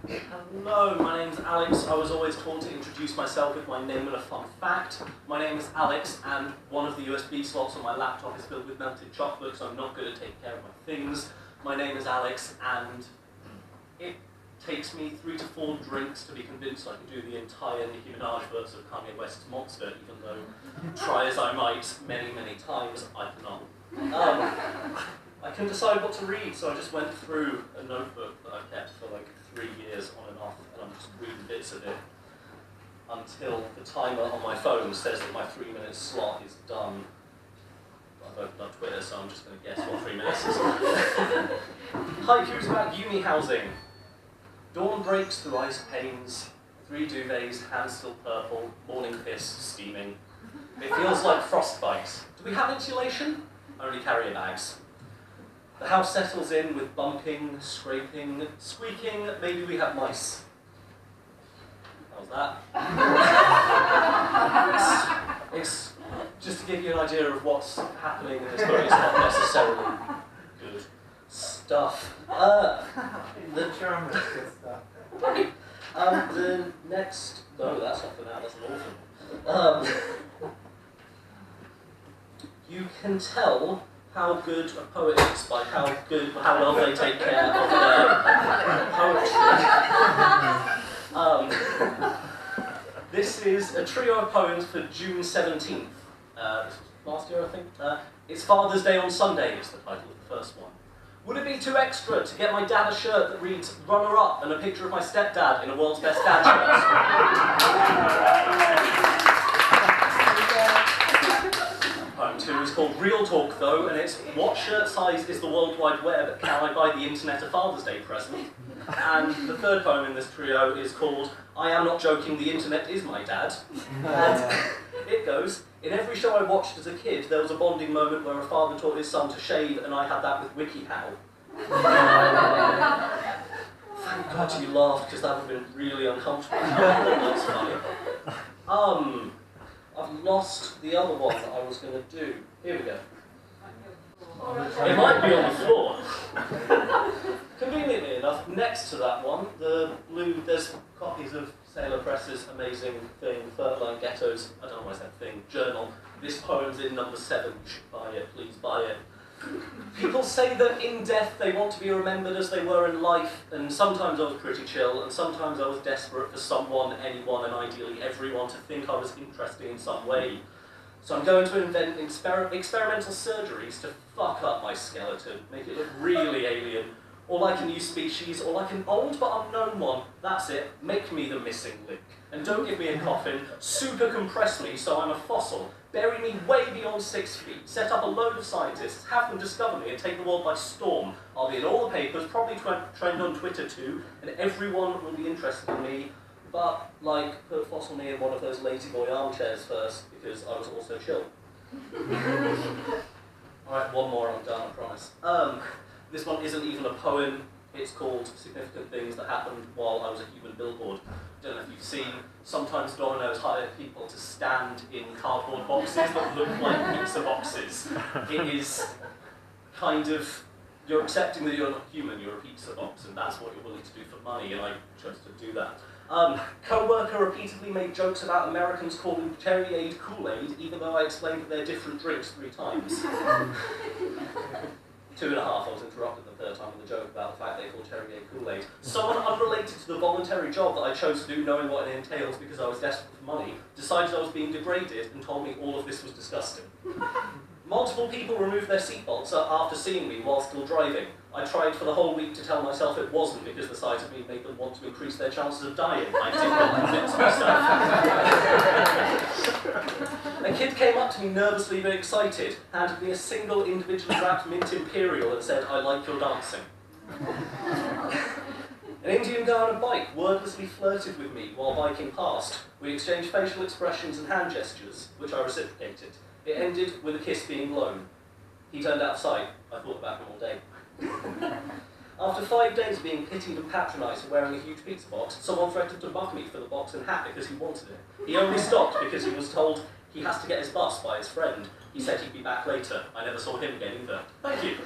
Hello, my name's Alex. I was always told to introduce myself with my name and a fun fact. My name is Alex, and one of the USB slots on my laptop is filled with melted chocolate, so I'm not good at taking care of my things. My name is Alex, and it takes me 3 to 4 drinks to be convinced I can do the entire Nicki Minaj verse of Kanye West's Monster, even though, try as I might, many, many times, I cannot. I couldn't decide what to read, so I just went through a notebook that I've kept for like 3 years on and off, and I'm just reading bits of it until the timer on my phone says that my 3-minute slot is done. I've opened up Twitter, so I'm just going to guess what 3 minutes is. Haikus about uni housing. Dawn breaks through ice panes, 3 duvets, hands still purple, morning kiss, steaming. It feels like frostbite. Do we have insulation? Only carrier bags. The house settles in with bumping, scraping, squeaking, maybe we have mice. How's that? It's just to give you an idea of what's happening in this book, it's not necessarily good stuff. The German good stuff. The next... No, that's not for now, that's an orphan. You can tell how good a poet is by how well they take care of their poetry. This is a trio of poems for June 17th. This was last year, I think. It's Father's Day on Sunday is the title of the first one. Would it be too extra to get my dad a shirt that reads runner-up and a picture of my stepdad in a world's best dad shirt? Poem 2 is called Real Talk, though, and it's what shirt size is the World Wide Web? Can I buy the internet a Father's Day present? And the third poem in this trio is called I Am Not Joking, the Internet Is My Dad. And it goes, in every show I watched as a kid, there was a bonding moment where a father taught his son to shave, and I had that with WikiHow. Thank God you laughed, because that would have been really uncomfortable. That's funny. I've lost the other one that I was going to do. Here we go. It might be on the floor. Conveniently enough, next to that one, the blue, there's copies of Sailor Press's amazing thing, Furtline Ghetto's, I don't know why I said thing, journal. This poem's in number 7. You should buy it, please buy it. People say that in death they want to be remembered as they were in life, and sometimes I was pretty chill, and sometimes I was desperate for someone, anyone, and ideally everyone to think I was interesting in some way. So I'm going to invent experimental surgeries to fuck up my skeleton, make it look really alien, or like a new species, or like an old but unknown one. That's it, make me the missing link. And don't give me a coffin, super compress me so I'm a fossil, bury me way beyond 6 feet, set up a load of scientists, have them discover me and take the world by storm. I'll be in all the papers, probably trend on Twitter too, and everyone will be interested in me, but, like, put fossil me in one of those lazy boy armchairs first, because I was also chill. Alright, one more, I'm done, I promise. This one isn't even a poem. It's called Significant Things That Happened While I Was a Human Billboard. I don't know if you've seen, sometimes Domino's hire people to stand in cardboard boxes that look like pizza boxes. It is kind of, you're accepting that you're not human, you're a pizza box, and that's what you're willing to do for money, and I chose to do that. Co-worker repeatedly made jokes about Americans calling Cherryade Kool-Aid, even though I explained that they're different drinks 3 times. 2.5, I was interrupted the 3rd time with a joke about the fact they call Cherryade Kool-Aid. Someone unrelated to the voluntary job that I chose to do, knowing what it entails because I was desperate for money, decided I was being degraded and told me all of this was disgusting. Multiple people removed their seatbelts after seeing me while still driving. I tried for the whole week to tell myself it wasn't because the sight of me made them want to increase their chances of dying. I did not convince myself. A kid came up to me nervously but excited, handed me a single individually wrapped mint imperial and said, I like your dancing. An Indian guy on a bike wordlessly flirted with me while biking past. We exchanged facial expressions and hand gestures, which I reciprocated. It ended with a kiss being blown. He turned outside. I thought about him all day. After 5 days being pitied and patronised for wearing a huge pizza box, someone threatened to mug me for the box and hat because he wanted it. He only stopped because he was told he has to get his bus by his friend. He said he'd be back later. I never saw him again either. Thank you.